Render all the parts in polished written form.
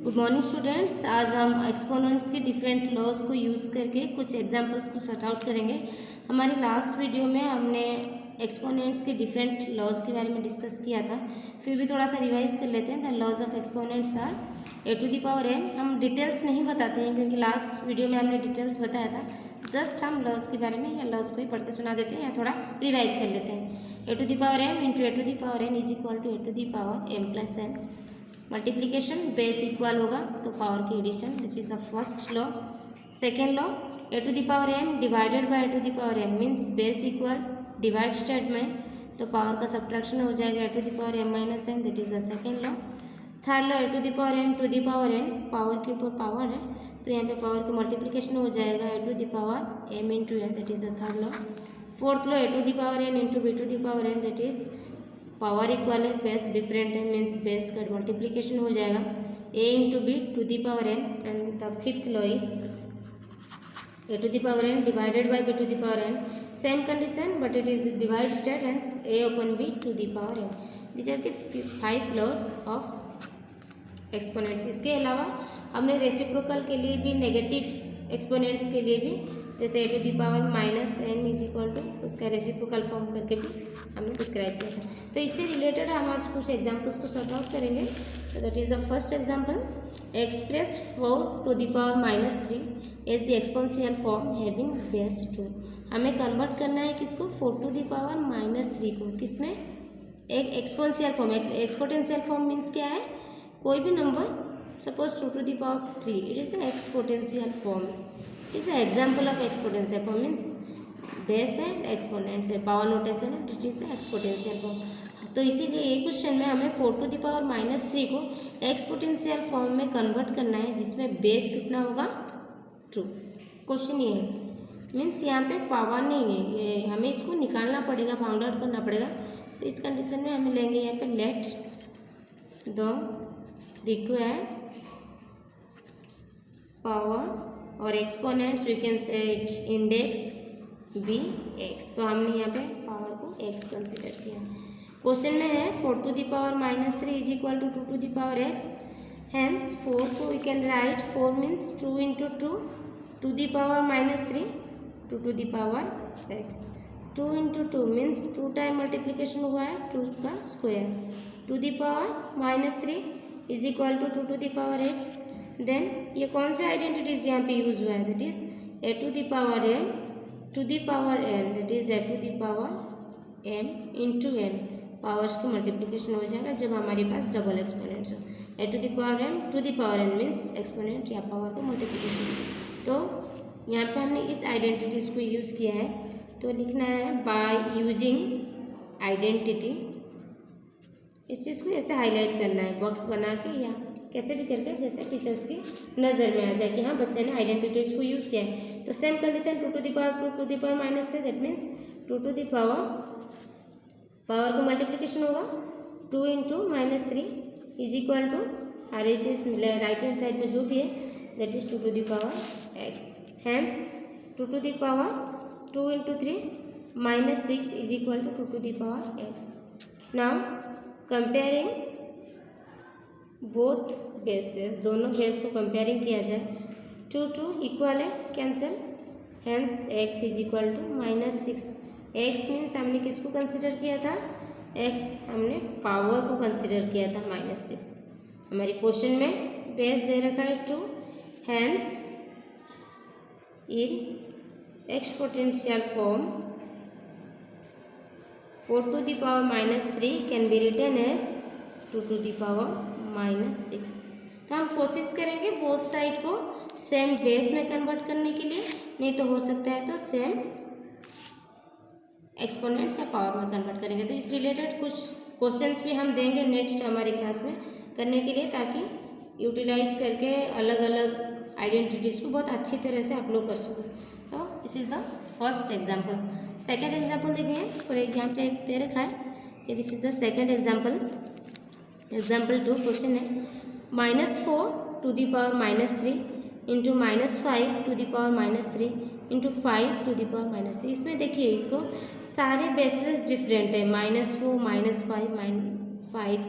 Good morning students. आज हम exponents के डिफरेंट लॉज को यूज़ करके कुछ एग्जांपल्स को सॉर्ट आउट करेंगे। हमारी लास्ट वीडियो में हमने एक्सपोनेंट्स के डिफरेंट लॉज के बारे में डिस्कस किया था, फिर भी थोड़ा सा रिवाइज कर लेते हैं। The laws of exponents are a to the power m. हम डिटेल्स नहीं बताते हैं क्योंकि लास्ट वीडियो में हमने डिटेल्स बताया था। जस्ट हम लॉज के बारे में या लॉज को ही पढ़ के सुना देते हैं या थोड़ा रिवाइज कर लेते हैं। A to the power m into a to the power n is equal to a to the power m plus n. Multiplication base equal होगा तो पावर की addition, this is the first law. Second law, a to the power m divided by a to the power n means base equal divide statement, तो power का subtraction हो जाएगा a to the power m minus N, that is the second law. Third law, a to the power m to the power n, power के ऊपर power है तो यहाँ पे पावर की मल्टीप्लिकेशन हो जाएगा a to the power m into n, that is the third law. Fourth law, a to the power n into b to the power n, that is power equal है, base different है means base का multiplication हो जाएगा a into b to the power n. And the fifth law is a to the power n divided by b to the power n, same condition but it is divide state hence a upon b to the power n. This are the 5 laws of exponents. इसके अलावा हमने reciprocal के लिए भी, negative exponents के लिए भी, जैसे a to the power minus n is equal to, उसका रेसिप्रोकल फॉर्म करके भी हमने डिस्क्राइब किया था। तो इससे रिलेटेड हम आज कुछ एग्जांपल्स को सॉर्ट आउट करेंगे। तो that is the first example, express 4 to the power minus 3 as the exponential form having base 2। हमें कन्वर्ट करना है किसको, 4 टू द पावर माइनस 3 को, किसमें, एक exponential form. Exponential form means क्या है, कोई भी number suppose 2 to the power 3, it is the exponential form, is the example of exponential form means base and exponents है, पावर नोटेशन है, it is the exponential form. तो इसीलिए ये question में हमें 4 टू द पावर माइनस 3 को exponential form में convert करना है जिसमें बेस कितना होगा, 2। क्वेश्चन ये है, मीन्स यहाँ पे पावर नहीं है, ये हमें इसको निकालना पड़ेगा, फाउंड आउट करना पड़ेगा। तो इस कंडीशन में हमें लेंगे यहाँ पे लेट द रिक्वायर्ड पावर और exponents we can say it index be x. तो हमने यहाँ पे पावर को एक्स कंसिडर किया। क्वेश्चन में है 4 to the power minus 3 is equal to 2 to the power x, hence 4 को we can write 4 means 2 into 2 to the power minus 3 2 to the power x. 2 into 2 means 2 time multiplication हुआ है 2 का square, to the power minus 3 is equal to 2 to the power x. Then ये कौन सा identities यहाँ पे use हुआ है, that is a to the power m to the power n, that is a to the power m into n. Powers की multiplication हो जाएगा जब हमारे पास डबल एक्सपोनेंट्स हो। A to the power m to the power n means exponent या power का multiplication. तो यहाँ पे हमने इस आइडेंटिटीज को यूज़ किया है, तो लिखना है बाय यूजिंग आइडेंटिटी। इस चीज़ को ऐसे हाईलाइट करना है बॉक्स बना के या कैसे भी करके, जैसे टीचर्स की नज़र में आ जाए कि हाँ बच्चे ने आइडेंटिटीज को यूज़ किया है। तो same condition 2 to the power 2 to the power minus 3, that means 2 to the power को मल्टीप्लिकेशन होगा 2 into minus 3 is equal to R H S right hand side में जो भी है that is 2 to the power x, hence 2 to the power 2 into 3 minus 6 is equal to 2 to the power x. Now comparing both bases, दोनों base को comparing किया जाए, 2 2 equal है cancel, hence x is equal to minus 6। X means हमने किसको consider किया था, x हमने पावर को कंसिडर किया था माइनस 6। हमारे क्वेश्चन में बेस दे रखा है 2, hence in exponential form 4 to the power minus 3 can be written as 2 to the power minus 6। तो हम कोशिश करेंगे बोथ साइड को सेम बेस में कन्वर्ट करने के लिए, नहीं तो हो सकता है तो सेम एक्सपोनेंट्स या पावर में कन्वर्ट करेंगे। तो इस रिलेटेड कुछ क्वेश्चंस भी हम देंगे नेक्स्ट हमारी क्लास में करने के लिए, ताकि यूटिलाइज करके अलग अलग आइडेंटिटीज़ को बहुत अच्छी तरह से आप लोग कर सको। So this is the first example. Second example देखें, फॉर एग्जाम्पल एक दे रखा है कि this is the second example. Example 2 question है -4 to the power minus 3 into -5 to the power minus 3 into 5 to the power minus 3। इसमें देखिए इसको सारे बेसिस डिफरेंट है, -4 -5 -5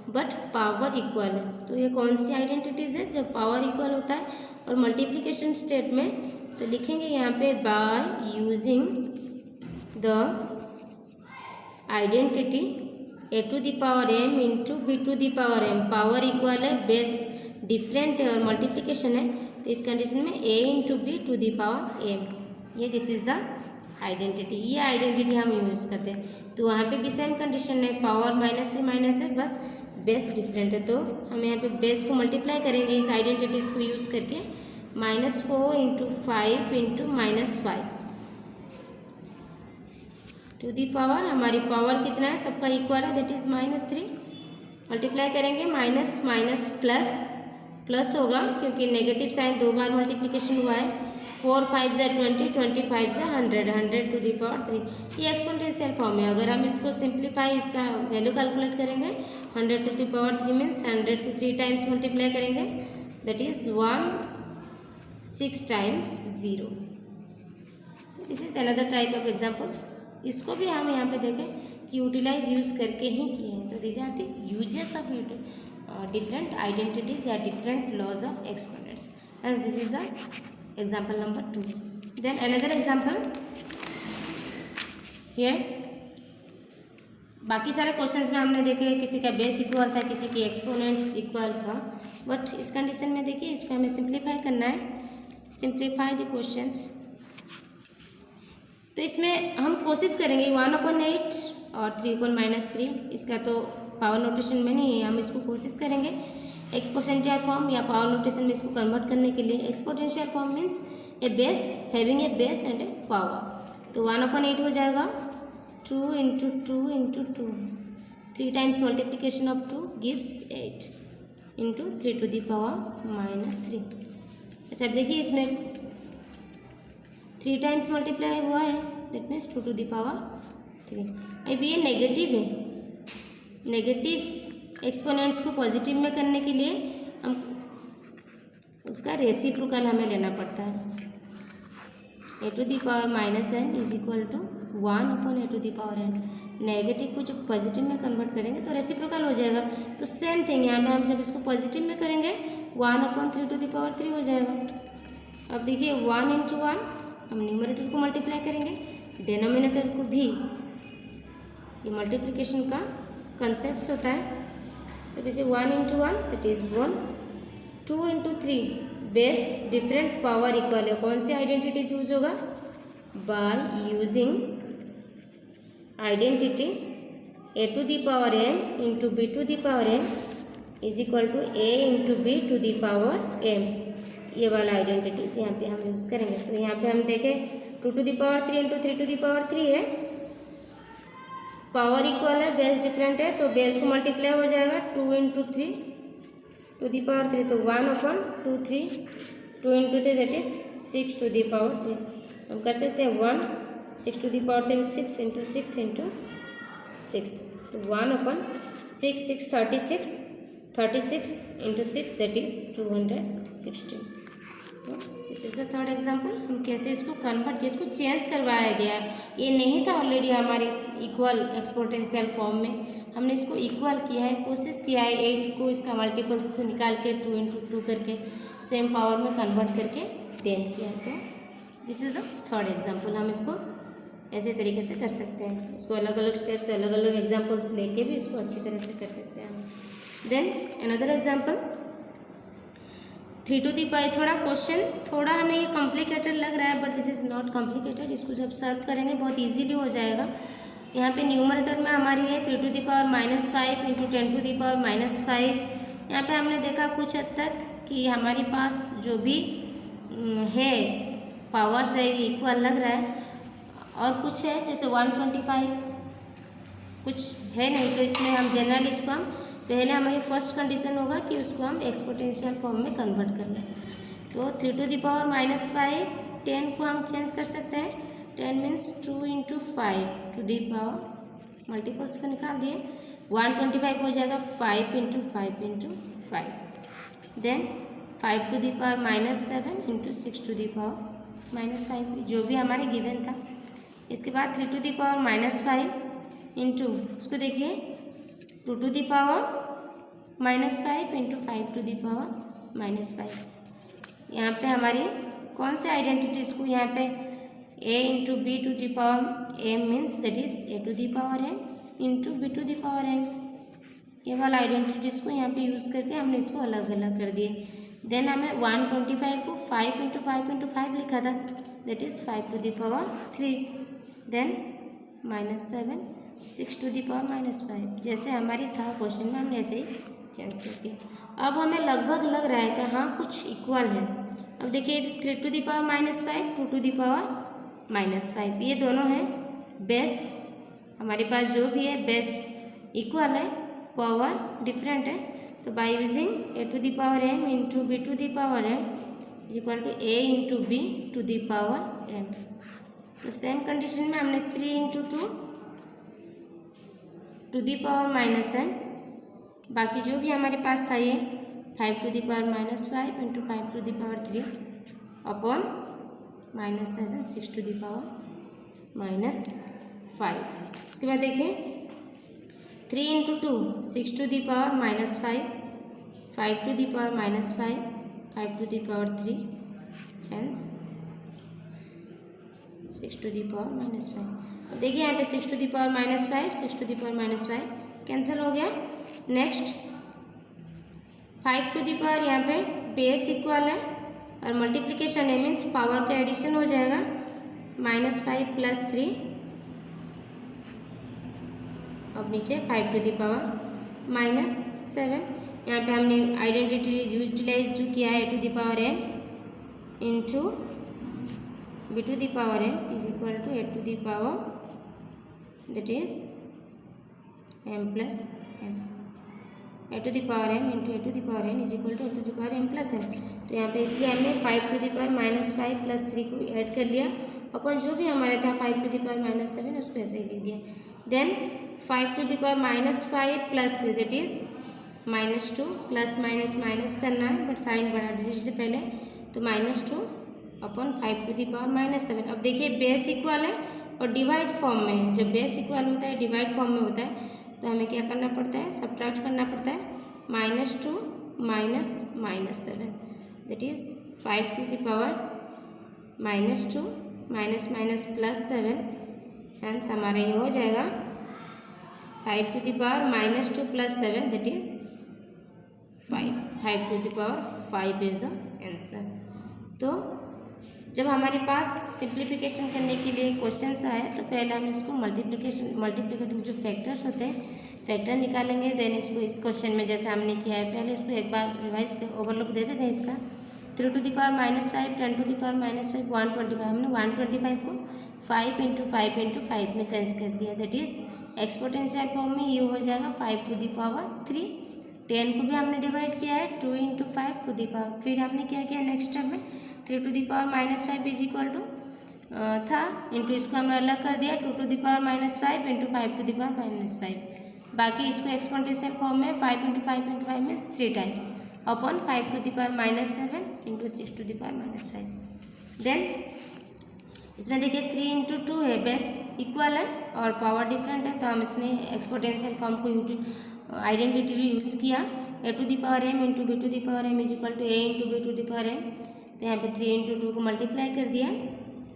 बट पावर इक्वल है। तो ये कौन सी आइडेंटिटीज़ है? जब पावर इक्वल होता है और मल्टीप्लिकेशन स्टेट में तो लिखेंगे यहाँ पे by using the identity a to the power m into b to the power m. Power equal है, बेस डिफरेंट है और मल्टीप्लिकेशन है, तो इस कंडीशन में a into b to the power m, ये दिस इज द आइडेंटिटी। ये identity हम यूज़ करते हैं। तो वहाँ पे भी सेम कंडीशन है, पावर -3 माइनस है, बस बेस डिफरेंट है। तो हम यहाँ पे बेस को मल्टीप्लाई करेंगे इस आइडेंटिटीज को यूज़ करके, -4 into 5 into -5 to the power, हमारी पावर कितना है, सबका इक्वल है, दैट इज -3। मल्टीप्लाई करेंगे, माइनस माइनस प्लस प्लस होगा क्योंकि नेगेटिव साइन 2 बार मल्टीप्लिकेशन हुआ है। 4 5 जा 20, 20 5 जा 100, 100 टू दी पावर 3। ये एक्सपोनेंशियल फॉर्म है। अगर हम इसको सिंप्लीफाई, इसका वैल्यू कैलकुलेट करेंगे, 100 टू दी पावर 3 मीन्स 100 को 3 टाइम्स मल्टीप्लाई करेंगे, that is 1 6 times 0। This is another type of examples. इसको भी हम यहाँ पे देखें कि यूटिलाइज यूज़ करके ही किए हैं। तो this are the uses of different identities या different laws of exponents, as this is the example number 2. Then another example here, बाकी सारे क्वेश्चंस में हमने देखे किसी का बेस इक्वल था, किसी की एक्सपोनेंट्स इक्वल था, बट इस कंडीशन में देखिए इसको हमें सिंप्लीफाई करना है। Simplify the questions. तो इसमें हम कोशिश करेंगे 1/8 और 3/-3, इसका तो पावर नोटेशन में नहीं है, हम इसको कोशिश करेंगे एक्सपोनेंशियल फॉर्म या पावर नोटेशन में इसको कन्वर्ट करने के लिए। Exponential form means a base having a base and a power. तो 1/8 हो जाएगा 2 into 2 into 2, 3 times multiplication of 2 gives 8 into 3 to the power -3। अच्छा, अब देखिए इसमें 3 टाइम्स मल्टीप्लाई हुआ है, that means 2 to the power 3। अब ये नेगेटिव है, नेगेटिव एक्सपोनेंट्स को पॉजिटिव में करने के लिए हम उसका रेसिप्रोकल हमें लेना पड़ता है। A to the power -n is equal to 1/a to the power n। Negative को जब पॉजिटिव में कन्वर्ट करेंगे तो रेसिप्रोकल हो जाएगा। तो सेम थिंग यहाँ पे हम जब इसको पॉजिटिव में करेंगे 1/3 टू दी पावर 3 हो जाएगा। अब देखिए 1 इंटू 1 हम न्यूमरेटर को मल्टीप्लाई करेंगे, डिनोमिनेटर को भी। ये मल्टीप्लिकेशन का कंसेप्ट होता है। तो जैसे 1 into 1 that is 1, 2 into 3 base different power equal है। कौन सी आइडेंटिटीज यूज होगा? By using identity a to the power m into b to the power m is equal to a into b to the power m। ये वाला identities यहाँ पे हम use करेंगे। तो यहाँ पे हम देखें 2 to the power 3 into 3 to the power 3 है, पावर इक्वल है, बेस डिफरेंट है, तो बेस को मल्टीप्लाई हो जाएगा 2 इंटू 3 टू दी पावर 3, तो 1/2 3, 2 into 3 that is 6 to the power 3। हम कर सकते हैं 1 6 to the power 3 6 into 6 into 6, तो 1/6 6 36, 36 इंटू 6 दैट इज 216। तो this is the third example. हम कैसे इसको कन्वर्ट किया, इसको चेंज करवाया गया है। ये नहीं था ऑलरेडी हमारे इस इक्वल एक्सपोनेंशियल फॉर्म में, हमने इसको इक्वल किया है, कोशिश किया है 8 को इसका मल्टीपल्स को निकाल के 2 इंटू 2 करके सेम पावर में कन्वर्ट करके देन किया है। तो this is the third example. हम इसको ऐसे तरीके से कर सकते हैं, इसको अलग अलग स्टेप्स अलग अलग एग्जाम्पल्स लेके भी इसको अच्छी तरह से कर सकते हैं। Then another example 3 to the power. थोड़ा क्वेश्चन थोड़ा हमें ये कॉम्प्लिकेटेड लग रहा है, but this is not complicated. इसको जब सॉल्व करेंगे बहुत इजीली हो जाएगा। यहाँ पे न्यूमरेटर में हमारी है 3 to the power -5 into 10 to the power -5। यहाँ पे हमने देखा कुछ हद तक कि हमारे पास जो भी है पावर्स है इक्वल लग रहा है, और कुछ है जैसे 125 कुछ है नहीं, तो इसमें हम जनरली इसको हम पहले हमारी फर्स्ट कंडीशन होगा कि उसको हम एक्सपोनेंशियल फॉर्म में कन्वर्ट कर लें। तो 3 टू दी पावर -5, 10 को हम चेंज कर सकते हैं, 10 means 2 into 5 to the power, multiples को निकाल दिए, 125 हो जाएगा 5 into 5 into 5। Then 5 to the power -7 into 6 to the power -5, जो भी हमारे गिवन था। इसके बाद 3 टू दी पावर -5 इंटू, इसको देखिए 2 to the power -5 into 5 to the power -5। यहाँ पे हमारी कौन से आइडेंटिटीज़ को यहाँ पे a into b to the power m means that is a to the power m into b to the power m, ये वाला आइडेंटिटीज़ को यहाँ पे यूज़ करके हमने इसको अलग अलग कर दिए। देन हमें 125 को 5 इंटू 5 लिखा था, that is 5 to the power 3। Then -7 6 to the power -5, जैसे हमारी था क्वेश्चन में हमने ऐसे ही चेंज कर दिया। अब हमें लगभग लग रहा है कि हाँ कुछ इक्वल है। अब देखिए 3 to the power -5 2 to the power -5, ये दोनों हैं बेस, हमारे पास जो भी है बेस इक्वल है, पावर डिफरेंट है। तो by using a to the power m into b to the power m is equal to a into b to the power m। तो सेम कंडीशन में हमने 3 into 2 to the power -m, बाकी जो भी हमारे पास था ये 5 to the power -5 into 5 to the power 3 upon -7 6 to the power -5। इसके बाद देखें 3 into 2 6 to the power -5 5 to the power -5 5 to the power 3 hence 6 to the power -5। देखिए यहाँ पे 6 to the power -5 6 to the power -5 cancel हो गया। Next 5 to the power यहाँ पे बेस इक्वल है और मल्टीप्लिकेशन है मीन्स पावर का एडिशन हो जाएगा, -5 प्लस 3। अब नीचे 5 टू दी पावर -7, यहाँ पे हमने आइडेंटिटी यूटिलाइज जो किया है a to the power m into b to the power m is equal to a to the power that is m plus m, a to the power m into a to the power n is equal to a to the power m plus m। तो यहाँ पे इसलिए हमने 5 to the power -5 plus 3 को add कर लिया अपन जो भी हमारे था 5 टू दी पावर -7 उसको ऐसे ही लिख दिया। Then 5 to the power -5 plus 3 that is -2, plus minus minus करना है बट साइन बढ़ा दीजिए से पहले, तो -2 अपॉन 5 टू दी पावर -7। अब देखिए बेस इक्वल है और डिवाइड फॉर्म में है, जब बेस इक्वल होता है डिवाइड फॉर्म में होता है तो हमें क्या करना पड़ता है, सब्ट्रैक्ट करना पड़ता है, -2 -7 that is 5 to the power -2 minus minus plus 7, hence हमारा ये हो जाएगा 5 to the power -2 plus 7 that is 5 to the power 5 is the answer. तो जब हमारे पास सिंप्लीफिकेशन करने के लिए क्वेश्चंस आए तो पहले हम इसको मल्टीप्लिकेटिव जो फैक्टर्स होते हैं फैक्टर निकालेंगे, देन इसको इस क्वेश्चन में जैसे हमने किया है पहले इसको एक बार रिवाइज ओवरलुक दे देते हैं इसका। 3 to the power -5 10 to the power -5 125, हमने 125 को 5 इंटू 5 में चेंज कर दिया, दैट इज एक्सपोनेंशियल फॉर्म में ये हो जाएगा 5 टू दी पावर 3। 10 को भी हमने डिवाइड किया है 2 इंटू 5 टू दी पावर, फिर हमने क्या किया नेक्स्ट स्टेप में 3 to the power -5 is equal to था इंटू इसको हमने अलग कर दिया 2 to the power -5 into 5 to the power -5, बाकी इसको एक्सपोनेंशियल फॉर्म में 5 इंटू 5 में 3 times upon 5 to the power -7 into 6 to the power -5। Then इसमें देखिए 3 इंटू 2 है, बेस इक्वल है और पावर डिफरेंट है तो हम इसने एक्सपोनेंशियल फॉर्म को आइडेंटिटी यूज़ किया, a to the power m into b to the power m is equal to a into b to the power m। तो यहाँ पे 3 इंटू 2 को मल्टीप्लाई कर दिया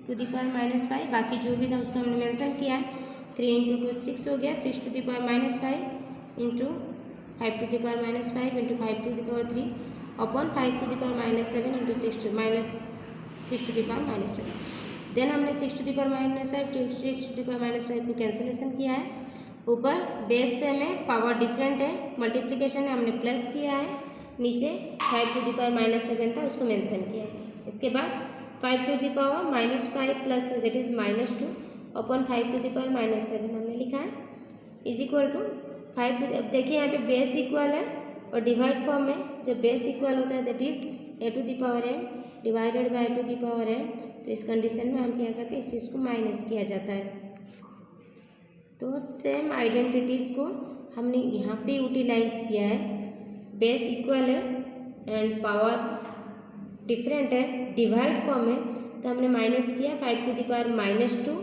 टू दी पावर -5, बाकी जो भी था उसको हमने मेंशन किया है 3 इंटू 2 6 हो गया, 6 to the power -5 into 5 to the power -5 into 5 to the power 3 upon 5 to the power -7 into 6 to the power -5। Then हमने 6 to the power -5 6 to the power -5 को कैंसिलेशन किया है, ऊपर बेस से हमें पावर डिफरेंट है मल्टीप्लिकेशन है हमने प्लस किया है, नीचे 5 टू दी पावर -7 था उसको मेंशन किया है। इसके बाद 5 to the power -5 plus that is -2 upon 5 to the power -7 हमने लिखा है इज इक्वल टू 5 टू। अब देखिए यहाँ पे बेस इक्वल है और डिवाइड फॉर्म में जब बेस इक्वल होता है that is a to the power m divided by to the power m, तो इस कंडीशन में हम क्या करते हैं इस चीज़ को माइनस किया जाता है। तो सेम आइडेंटिटीज़ को हमने यहाँ पे यूटिलाइज किया है, बेस इक्वल है एंड पावर डिफरेंट है डिवाइड फॉर्म है, तो हमने माइनस किया 5 to the power -2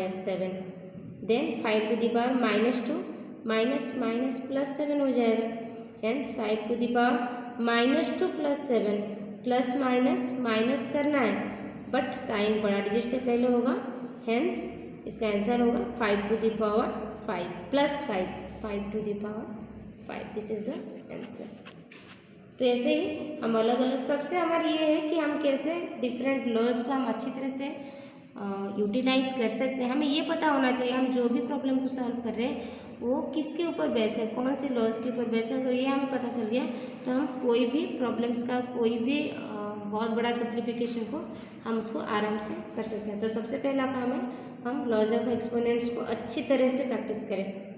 -7, then 5 to the power -2 minus minus plus 7 हो जाएगा। Hence 5 to the power -2 + 7 plus minus minus करना है बट साइन बड़ा डिजिट से पहले होगा। हेंस इसका आंसर होगा 5 to the power 5 plus 5 to the power 5। This is the answer. तो ऐसे ही हम अलग अलग, सबसे हमारी ये है कि हम कैसे डिफरेंट लॉज को हम अच्छी तरह से यूटिलाइज कर सकते हैं। हमें ये पता होना चाहिए हम जो भी प्रॉब्लम को सॉल्व कर रहे हैं वो किसके ऊपर बेस है, कौन से लॉज के ऊपर बेस है। अगर ये हमें पता चल गया तो हम कोई भी प्रॉब्लम्स का, कोई भी बहुत बड़ा सिंप्लीफिकेशन को हम उसको आराम से कर सकते हैं। तो सबसे पहला काम है हम लॉज ऑफ एक्सपोनेंट्स को अच्छी तरह से प्रैक्टिस करें।